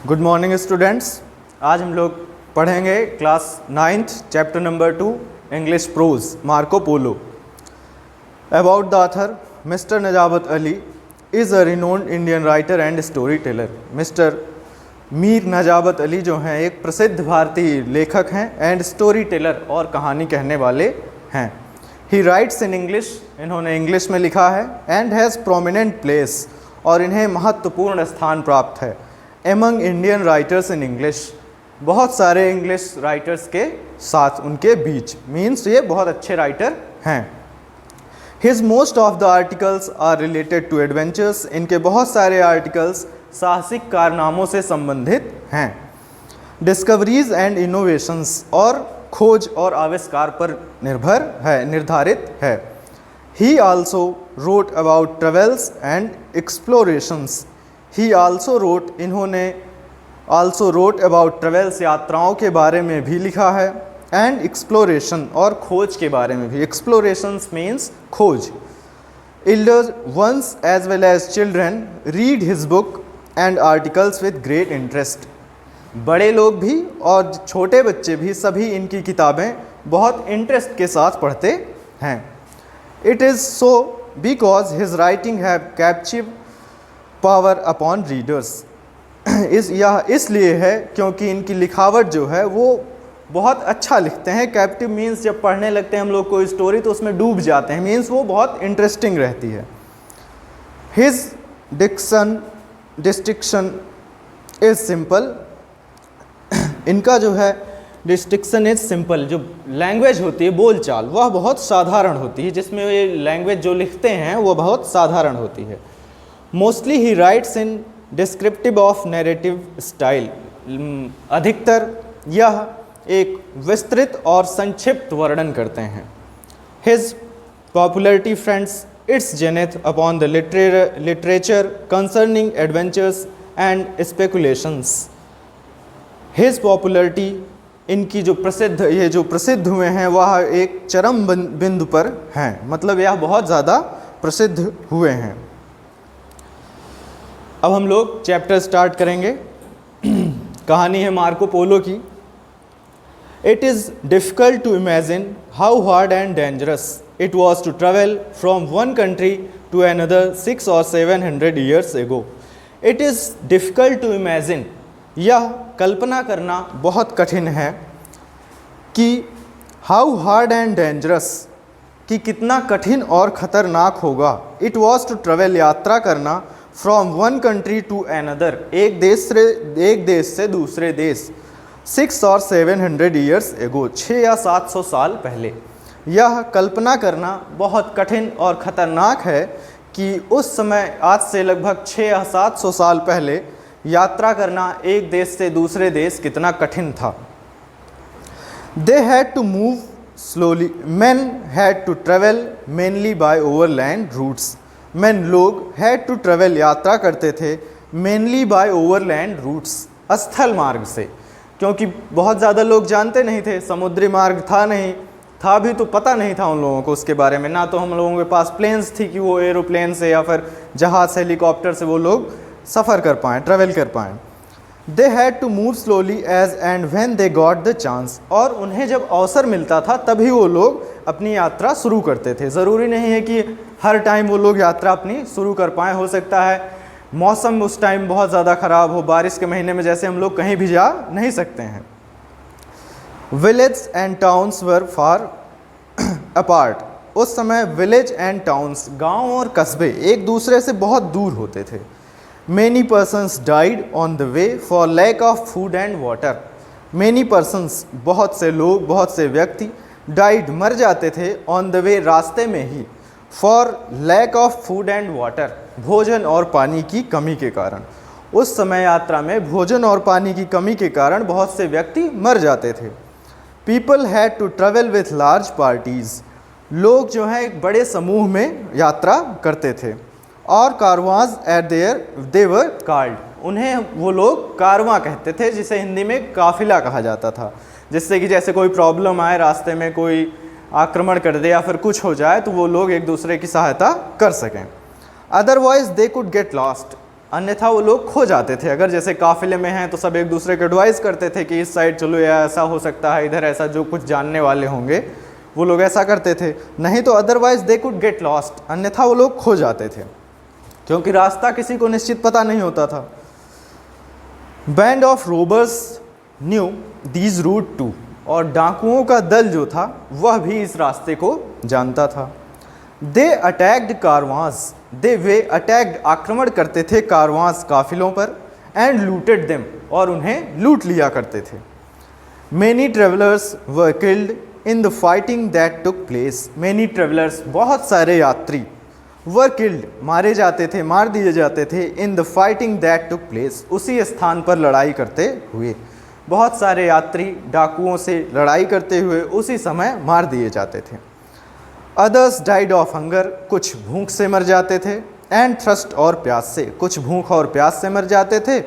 Good morning students. आज हम लोग पढ़ेंगे class 9th chapter number 2 English prose Marco Polo. About the author mister Najabat Ali is a renowned Indian writer and story teller. Mister Mir Najabat Ali जो हैं एक प्रसिद्ध भारतीय लेखक हैं एंड स्टोरी टेलर और कहानी कहने वाले हैं। ही राइट्स इन इंग्लिश, इन्होंने इंग्लिश में लिखा है, एंड हैज़ प्रोमिनेंट प्लेस, और इन्हें महत्वपूर्ण स्थान प्राप्त है among Indian writers in English, बहुत सारे इंग्लिश राइटर्स के साथ उनके बीच, मीन्स ये बहुत अच्छे राइटर हैं। His most of the articles are related to adventures, इनके बहुत सारे आर्टिकल्स साहसिक कारनामों से संबंधित हैं। डिस्कवरीज एंड इनोवेशंस, और खोज और आविष्कार पर निर्धारित है। He also wrote about travels and explorations, he also wrote, इन्होंने आल्सो रोट अबाउट ट्रेवल्स, यात्राओं के बारे में भी लिखा है, एंड एक्सप्लोरेशन, और खोज के बारे में भी। एक्सप्लोरेशंस मीन्स खोज। Elder ones as well as children read his book and articles with great interest, बड़े लोग भी और छोटे बच्चे भी सभी इनकी किताबें बहुत इंटरेस्ट के साथ पढ़ते हैं। It is so because his writing have captive power upon readers, यह इसलिए है क्योंकि इनकी लिखावट जो है वो बहुत अच्छा लिखते हैं। कैप्टिव मीन्स जब पढ़ने लगते हैं हम लोग कोई स्टोरी तो उसमें डूब जाते हैं, मीन्स वो बहुत इंटरेस्टिंग रहती है। हिज डिस्टिक्शन इज सिंपल, इनका जो है डिस्टिक्शन इज सिंपल, जो लैंग्वेज होती है बोलचाल वह बहुत साधारण होती है, जिसमें ये लैंग्वेज जो लिखते हैं वो बहुत साधारण होती है। Mostly he writes in descriptive of narrative style, अधिकतर यह एक विस्तृत और संक्षिप्त वर्णन करते हैं। His popularity friends it's zenith upon the literature concerning adventures and speculations. His popularity, इनकी जो प्रसिद्ध हुए हैं वह एक चरम बिंदु पर हैं, मतलब यह बहुत ज़्यादा प्रसिद्ध हुए हैं। अब हम लोग चैप्टर स्टार्ट करेंगे। कहानी है मार्को पोलो की। It is difficult to imagine how hard and dangerous it was to travel from one country to another 600 or 700 years ago. It is difficult to imagine, यह कल्पना करना बहुत कठिन है कि हाउ हार्ड एंड डेंजरस, कि कितना कठिन और ख़तरनाक होगा। इट वॉज टू ट्रेवल, यात्रा करना, from one country to another, एक देश से दूसरे देश, 600 or 700 ईयर्स एगो, 600 या 700 साल पहले। यह कल्पना करना बहुत कठिन और ख़तरनाक है कि उस समय आज से लगभग 600 या 700 साल पहले यात्रा करना एक देश से दूसरे देश कितना कठिन था। They had to move slowly, man had to travel mainly by overland routes, man लोग हैड टू ट्रेवल, यात्रा करते थे, मेनली बाय ओवरलैंड रूट्स, स्थल मार्ग से, क्योंकि बहुत ज़्यादा लोग जानते नहीं थे, समुद्री मार्ग था नहीं, था भी तो पता नहीं था उन लोगों को उसके बारे में, ना तो हम लोगों के पास प्लेन्स थी कि वो एरोप्लेन से या फिर जहाज़ हेलीकॉप्टर से वो लोग सफ़र कर पाएँ, ट्रेवल कर पाएँ। They had to move slowly as and when they got the chance, और उन्हें जब अवसर मिलता था तभी वो लोग अपनी यात्रा शुरू करते थे। ज़रूरी नहीं है कि हर टाइम वो लोग यात्रा अपनी शुरू कर पाएँ, हो सकता है मौसम उस टाइम बहुत ज़्यादा ख़राब हो, बारिश के महीने में जैसे हम लोग कहीं भी जा नहीं सकते हैं। Village and towns were far apart, उस समय विलेज एंड टाउन्स, गाँव और कस्बे एक दूसरे से बहुत दूर होते थे। Many persons died on the way for lack of food and water. Many persons, बहुत से लोग, बहुत से व्यक्ति, died, मर जाते थे, on the way, रास्ते में ही, for lack of food and water, भोजन और पानी की कमी के कारण। उस समय यात्रा में भोजन और पानी की कमी के कारण बहुत से व्यक्ति मर जाते थे। People had to travel with large parties. लोग जो हैं एक बड़े समूह में यात्रा करते थे। और कारवांस एट दे वर कॉल्ड, उन्हें वो लोग कारवां कहते थे, जिसे हिंदी में काफिला कहा जाता था, जिससे कि जैसे कोई प्रॉब्लम आए, रास्ते में कोई आक्रमण कर दे या फिर कुछ हो जाए तो वो लोग एक दूसरे की सहायता कर सकें। Otherwise they could get lost, अन्यथा वो लोग खो जाते थे। अगर जैसे काफिले में हैं तो सब एक दूसरे को एडवाइस करते थे कि इस साइड चलो या ऐसा हो सकता है, इधर ऐसा, जो कुछ जानने वाले होंगे वो लोग ऐसा करते थे, नहीं तो otherwise they could get lost, अन्यथा वो लोग खो जाते थे क्योंकि रास्ता किसी को निश्चित पता नहीं होता था। Band of robbers knew these route to, और डाकुओं का दल जो था वह भी इस रास्ते को जानता था। दे अटैक्ड कारवांस, दे वे अटैक्ड, आक्रमण करते थे कारवांस काफिलों पर, एंड लूटेड देम, और उन्हें लूट लिया करते थे। Many travellers were killed in the fighting that took place, many travellers, बहुत सारे यात्री, वर किल्ड, मारे जाते थे, मार दिए जाते थे, in the fighting that took place, उसी स्थान पर लड़ाई करते हुए, बहुत सारे यात्री डाकुओं से लड़ाई करते हुए उसी समय मार दिए जाते थे। अदर्स डाइड ऑफ हंगर, कुछ भूख से मर जाते थे, एंड थ्रस्ट, और प्यास से, कुछ भूख और प्यास से मर जाते थे।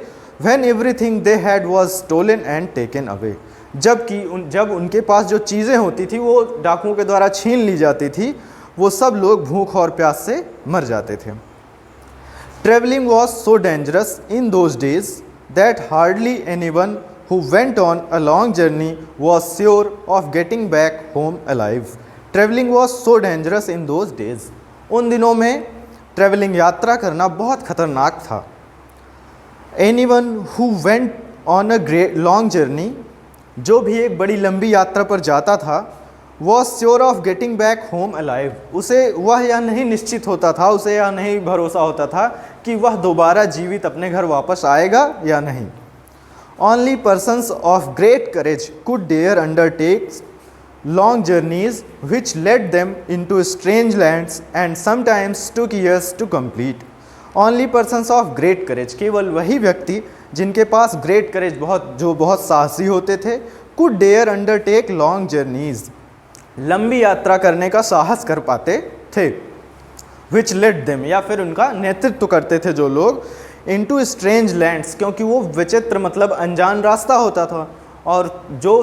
When everything they had was stolen and taken away, जब उनके पास जो चीज़ें होती थी वो डाकुओं के द्वारा छीन ली जाती थी, वो सब लोग भूख और प्यास से मर जाते थे। Travelling was so dangerous in those days that hardly anyone who went on a long journey was sure of getting back home alive. Traveling was so dangerous in those days. उन दिनों में ट्रैवलिंग, यात्रा करना बहुत खतरनाक था। Anyone who went on a great long journey, जो भी एक बड़ी लंबी यात्रा पर जाता था, was sure of getting back home alive. उसे वह यह नहीं निश्चित होता था, उसे यह नहीं भरोसा होता था कि वह दोबारा जीवित अपने घर वापस आएगा या नहीं। Only persons of great courage could dare undertake long journeys which led them into strange lands and sometimes took years to complete. Only persons of great courage, केवल वही व्यक्ति जिनके पास great courage, बहुत साहसी होते थे, could dare undertake long journeys, लंबी यात्रा करने का साहस कर पाते थे, which led them, या फिर उनका नेतृत्व करते थे जो लोग, इनटू स्ट्रेंज लैंड्स, क्योंकि वो विचित्र मतलब अनजान रास्ता होता था, और जो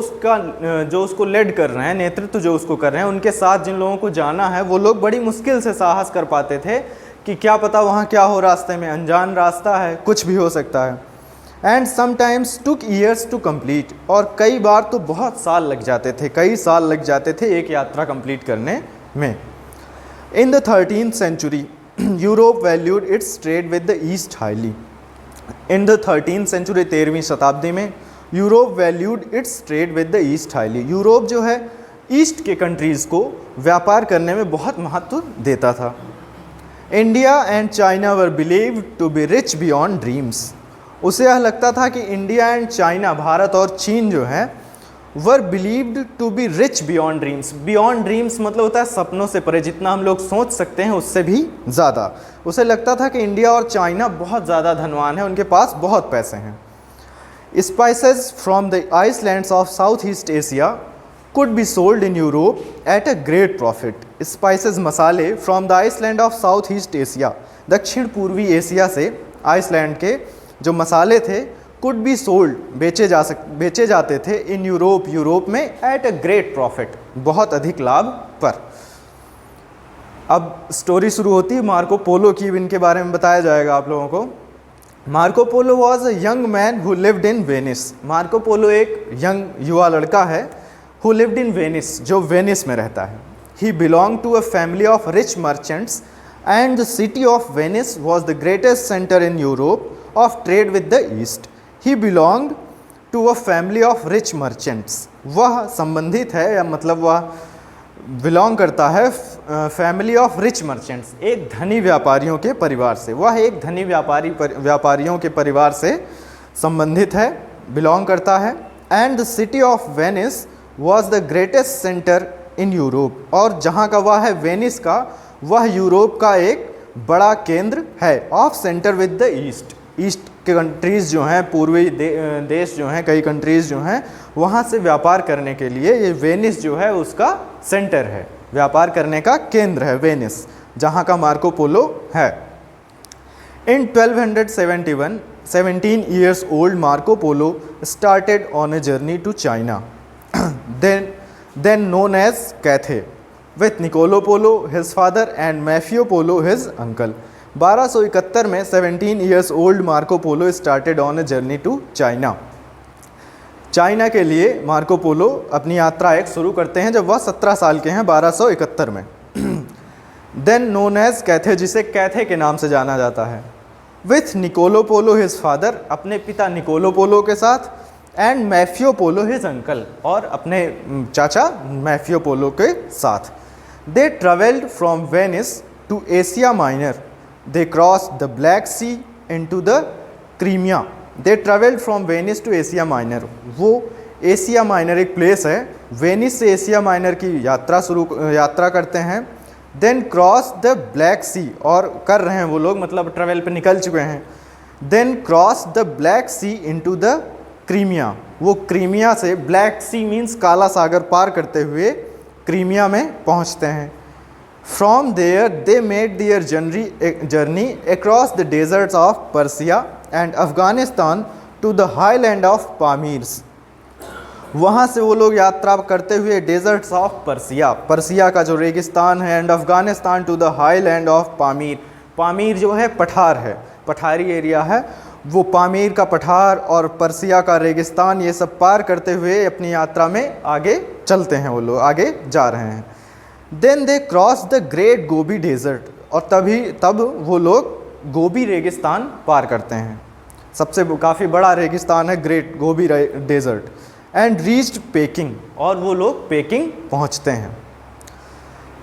उसको लेड कर रहे हैं, नेतृत्व जो उसको कर रहे हैं, उनके साथ जिन लोगों को जाना है वो लोग बड़ी मुश्किल से साहस कर पाते थे कि क्या पता वहाँ क्या हो रास्ते में, अनजान रास्ता है, कुछ भी हो सकता है। And sometimes took years to complete, और कई बार तो बहुत साल लग जाते थे, कई साल लग जाते थे एक यात्रा कंप्लीट करने में। In the 13th century Europe valued it's trade with the east highly. In the 13th century, 13वीं शताब्दी में, Europe valued it's trade with the east highly, Europe जो है ईस्ट के कंट्रीज़ को व्यापार करने में बहुत महत्व देता था। India and China were believed to be rich beyond dreams, उसे यह लगता था कि इंडिया एंड चाइना, भारत और चीन जो है, were believed to be rich beyond dreams. Beyond dreams मतलब होता है सपनों से परे, जितना हम लोग सोच सकते हैं उससे भी ज़्यादा। उसे लगता था कि इंडिया और चाइना बहुत ज़्यादा धनवान है, उनके पास बहुत पैसे हैं। Spices from the islands of South East Asia could be sold in Europe at a great profit. Spices, मसाले, from the island of South East Asia, दक्षिण पूर्वी एशिया से आइसलैंड के जो मसाले थे, कुड बी सोल्ड, बेचे जाते थे, इन यूरोप, यूरोप में, एट अ ग्रेट प्रॉफिट, बहुत अधिक लाभ पर। अब स्टोरी शुरू होती है मार्को पोलो की, इनके बारे में बताया जाएगा आप लोगों को। Marco Polo was a young man who lived in Venice. Marco Polo एक यंग युवा लड़का है, who lived in Venice, Venice वेनिस में रहता है। He belong to a family of rich merchants and the city of Venice was the greatest centre in Europe of trade with the East. He belonged to a family of rich merchants, वह संबंधित है, या मतलब वह belong करता है family of rich merchants, एक धनी व्यापारियों के परिवार से। वह एक धनी व्यापारियों के परिवार से संबंधित है, बिलोंग करता है। And the city of Venice was the greatest centre in Europe, और जहाँ का वह है वेनिस का, वह यूरोप का एक बड़ा केंद्र है। Of centre with the east, east के कंट्रीज़ जो हैं, पूर्वी देश जो हैं, कई कंट्रीज़ जो हैं, वहाँ से व्यापार करने के लिए ये वेनिस जो है उसका सेंटर है, व्यापार करने का केंद्र है वेनिस, जहाँ का मार्को पोलो है। इन 1271, 17 years old Marco Polo started on a journey to China, then known as Cathay, with Niccolo Polo, his father, and Maffeo Polo, his uncle. 1271 में 17 years old Marco Polo started on a journey to China. China के लिए Marco Polo अपनी यात्रा एक शुरू करते हैं जब वह 17 साल के हैं, 1271 में। देन नोन एज कैथे, जिसे कैथे के नाम से जाना जाता है, with Niccolo Polo his father, अपने पिता निकोलो पोलो के साथ, and Maffeo Polo his uncle, और अपने चाचा मैफियो पोलो के साथ। They travelled from Venice to Asia Minor, they cross the Black Sea into the Crimea. They travelled from Venice to Asia Minor, वो Asia Minor एक place है, Venice से Asia minor की यात्रा करते हैं। देन क्रॉस द ब्लैक सी, और कर रहे हैं वो लोग, मतलब ट्रेवल पे निकल चुके हैं। Then cross the Black Sea into the Crimea, वो क्रीमिया से, ब्लैक सी मीन्स काला सागर पार करते हुए क्रीमिया में पहुंचते हैं। From there they made their journey across the deserts of Persia and Afghanistan to the highland of Pamirs. वहाँ से वो लोग यात्रा करते हुए डेजर्ट्स ऑफ पर्सिया, पर्सिया का जो रेगिस्तान है, and Afghanistan to the highland of Pamir. Pamir जो है पठार है, पठारी एरिया है, वो पामीर का पठार और पर्सिया का रेगिस्तान, ये सब पार करते हुए अपनी यात्रा में आगे चलते हैं, वो लोग आगे जा रहे हैं। Then they cross the great Gobi desert, और तब वो लोग गोबी रेगिस्तान पार करते हैं, सबसे काफ़ी बड़ा रेगिस्तान है great Gobi desert. And reached Peking, और वो लोग पेकिंग पहुंचते हैं।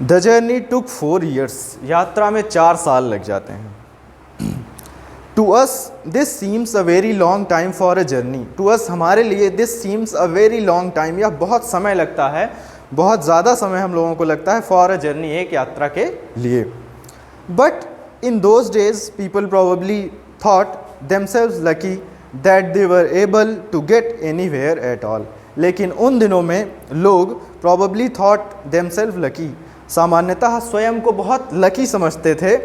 द जर्नी टुक 4 ईयर्स, यात्रा में 4 साल लग जाते हैं। To us this seems a very long time for a journey, to us हमारे लिए, this seems a very long time, यह बहुत समय लगता है, बहुत ज़्यादा समय हम लोगों को लगता है, फॉर अ जर्नी, एक यात्रा के लिए। But in those days people probably thought themselves lucky that they were able to get anywhere at all, लेकिन उन दिनों में लोग प्रोबेबली थॉट देमसेल्व लकी, सामान्यतः स्वयं को बहुत लकी समझते थे,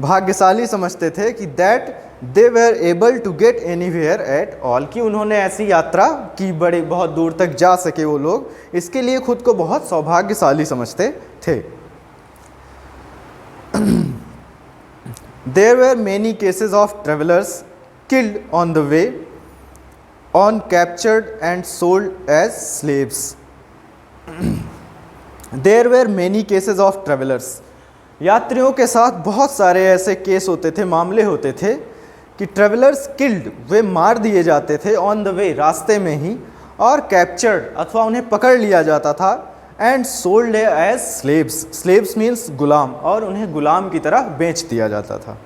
भाग्यशाली समझते थे, कि that they were able to get anywhere at all, कि उन्होंने ऐसी यात्रा की, बड़े बहुत दूर तक जा सके वो लोग, इसके लिए खुद को बहुत सौभाग्यशाली समझते थे। There were many cases of travelers killed on the way, on captured and sold as slaves. There were many cases of travelers. यात्रियों के साथ बहुत सारे ऐसे केस होते थे, मामले होते थे कि ट्रेवलर्स किल्ड, वे मार दिए जाते थे, ऑन द वे, रास्ते में ही, और कैप्चर्ड, अथवा उन्हें पकड़ लिया जाता था, and sold as slaves, slaves means गुलाम, और उन्हें गुलाम की तरह बेच दिया जाता था।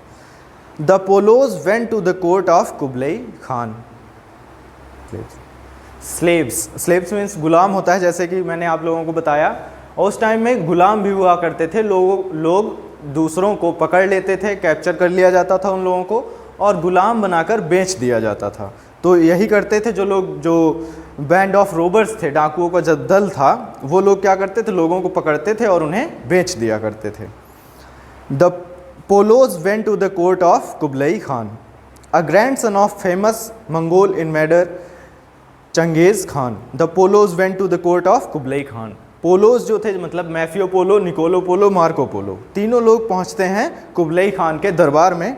The Polos went to the court of Kublai Khan. Slaves means गुलाम होता है, जैसे कि मैंने आप लोगों को बताया, और उस टाइम में गुलाम भी हुआ करते थे, लोग दूसरों को पकड़ लेते थे, कैप्चर कर लिया जाता था उन लोगों को, और गुलाम बनाकर बेच दिया जाता था। तो यही करते थे जो बैंड ऑफ रोबर्स थे, डाकुओं का जब दल था, वो लोग क्या करते थे, लोगों को पकड़ते थे और उन्हें बेच दिया करते थे। The Polos went to the court of Kublai Khan, a grand son of famous Mongol invader Genghis Khan. The Polos went to the court of Kublai Khan, Polos जो थे, मतलब मैफियो पोलो, निकोलो पोलो, मार्को पोलो, तीनों लोग पहुंचते हैं Kublai Khan के दरबार में।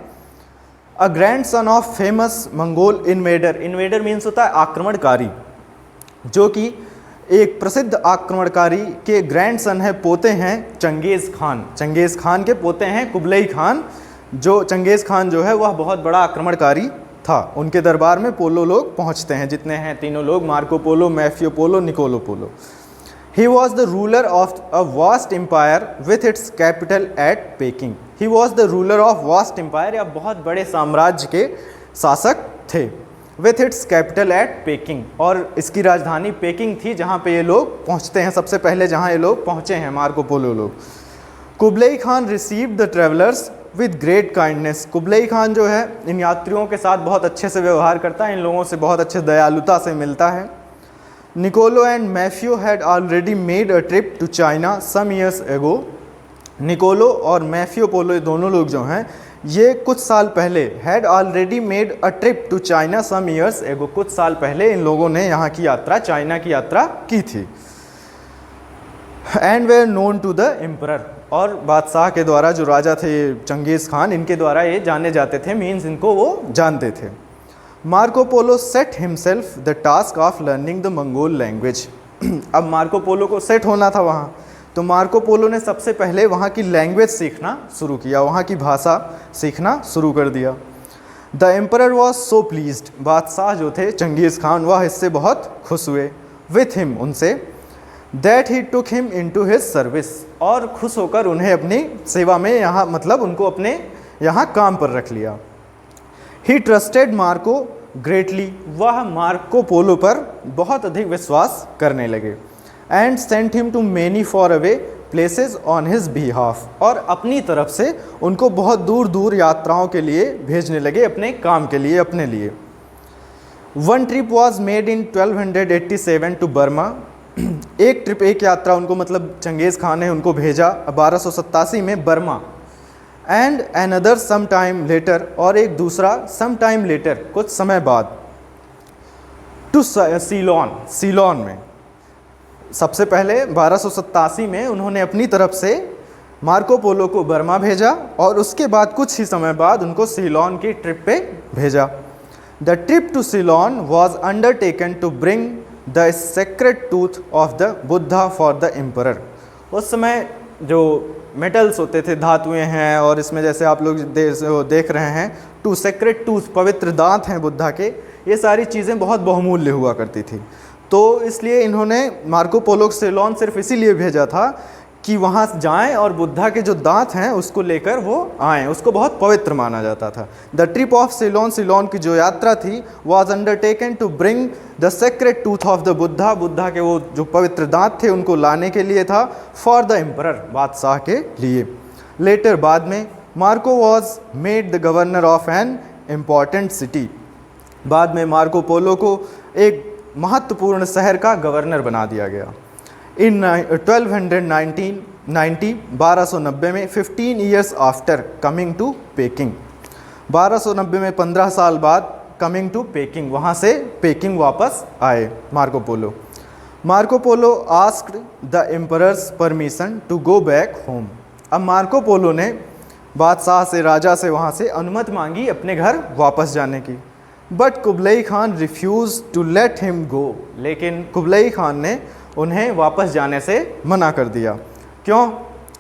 अ grand son of famous Mongol invader, invader means होता है आक्रमणकारी, जो कि एक प्रसिद्ध आक्रमणकारी के ग्रैंड सन है, पोते हैं चंगेज़ खान, चंगेज़ खान के पोते हैं कुबलई खान। जो चंगेज़ खान जो है वह बहुत बड़ा आक्रमणकारी था, उनके दरबार में पोलो लोग पहुंचते हैं, जितने हैं तीनों लोग, Marco Polo, Maffeo Polo, Niccolo Polo. He was the ruler of a vast empire with its capital at Peking. He was the ruler of vast empire, या बहुत बड़े साम्राज्य के शासक थे, with its capital at Peking, और इसकी राजधानी पेकिंग थी, जहाँ पे ये लोग पहुँचते हैं, सबसे पहले जहाँ ये लोग पहुँचे हैं मार्को पोलो लोग। Kublai Khan received the travelers with great kindness. Kublai Khan जो है इन यात्रियों के साथ बहुत अच्छे से व्यवहार करता है, इन लोगों से बहुत अच्छे दयालुता से मिलता है। Nicolo and Maffeo had already made a trip to China some years ago. Niccolo और मैफियो पोलो दोनों लोग जो हैं ये कुछ साल पहले had already made a trip to China some years ago, कुछ साल पहले इन लोगों ने यहाँ की यात्रा, चाइना की यात्रा की थी। And were known to the emperor, और बादशाह के द्वारा, जो राजा थे चंगेज़ खान, इनके द्वारा ये जाने जाते थे, मीन्स इनको वो जानते थे। Marco Polo set himself the task of learning the Mongol language. अब मार्को पोलो को सेट होना था वहाँ, तो मार्को पोलो ने सबसे पहले वहाँ की लैंग्वेज सीखना शुरू किया, वहाँ की भाषा सीखना शुरू कर दिया। The emperor was so pleased, बादशाह जो थे चंगेज़ खान वह इससे बहुत खुश हुए, विथ हिम, उनसे, that he took him into his service, और खुश होकर उन्हें अपनी सेवा में, यहाँ मतलब उनको अपने यहाँ काम पर रख लिया। ही ट्रस्टेड मार्को ग्रेटली, वह मार्को पोलो पर बहुत अधिक विश्वास करने लगे। And sent him to many far away places on his behalf, और अपनी तरफ से उनको बहुत दूर दूर यात्राओं के लिए भेजने लगे, अपने काम के लिए, अपने लिए। One trip was made in 1287 to Burma, एक ट्रिप, एक यात्रा उनको, मतलब चंगेज़ खान ने उनको भेजा 1287 में Burma. And another some time later, और एक दूसरा सम टाइम लेटर, कुछ समय बाद, टू सीलोन, सीलोन में। सबसे पहले 1287 में उन्होंने अपनी तरफ से मार्को पोलो को बर्मा भेजा, और उसके बाद कुछ ही समय बाद उनको सीलोन की ट्रिप पे भेजा। The trip to Ceylon was undertaken to bring the sacred tooth of the Buddha for the emperor. उस समय जो मेटल्स होते थे, धातुएं हैं, और इसमें जैसे आप लोग देख रहे हैं, टू सेक्रेड टूथ, पवित्र दांत हैं बुद्धा के, ये सारी चीज़ें बहुत बहुमूल्य हुआ करती थी। तो इसलिए इन्होंने मार्को पोलो सीलोन सिर्फ इसीलिए भेजा था कि वहाँ जाएं और बुद्धा के जो दांत हैं उसको लेकर वो आएँ, उसको बहुत पवित्र माना जाता था। The trip of Ceylon, Ceylon की जो यात्रा थी, was undertaken to bring the sacred tooth of the Buddha, Buddha के वो जो पवित्र दांत थे उनको लाने के लिए था, फॉर द एम्परर, बादशाह के लिए। लेटर, बाद में, Marco was made the governor of an important city, बाद में मार्को पोलो को एक महत्वपूर्ण शहर का गवर्नर बना दिया गया। इन 1290 में, 15 years after coming to Peking, 1290 में 15 साल बाद कमिंग टू पेकिंग, वहाँ से पेकिंग वापस आए Marco Polo. Marco Polo asked the emperor's permission to go back home. अब मार्को पोलो ने बादशाह से, राजा से वहाँ से अनुमति मांगी अपने घर वापस जाने की। But Kublai Khan refuse to let him go, लेकिन कुबलई खान ने उन्हें वापस जाने से मना कर दिया। क्यों?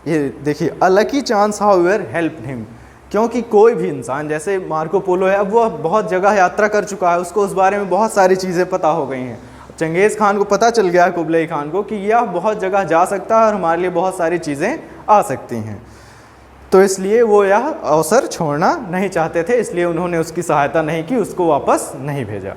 ये देखिए, अ lucky chance however helped him, क्योंकि कोई भी इंसान, जैसे मार्को पोलो है, अब वह बहुत जगह यात्रा कर चुका है, उसको उस बारे में बहुत सारी चीज़ें पता हो गई हैं। चंगेज़ खान को पता चल गया है, कुबलई खान को, कि यह बहुत जगह जा सकता है और हमारे लिए बहुत सारी चीज़ें आ सकती हैं। तो इसलिए वो यह अवसर छोड़ना नहीं चाहते थे, इसलिए उन्होंने उसकी सहायता नहीं की, उसको वापस नहीं भेजा।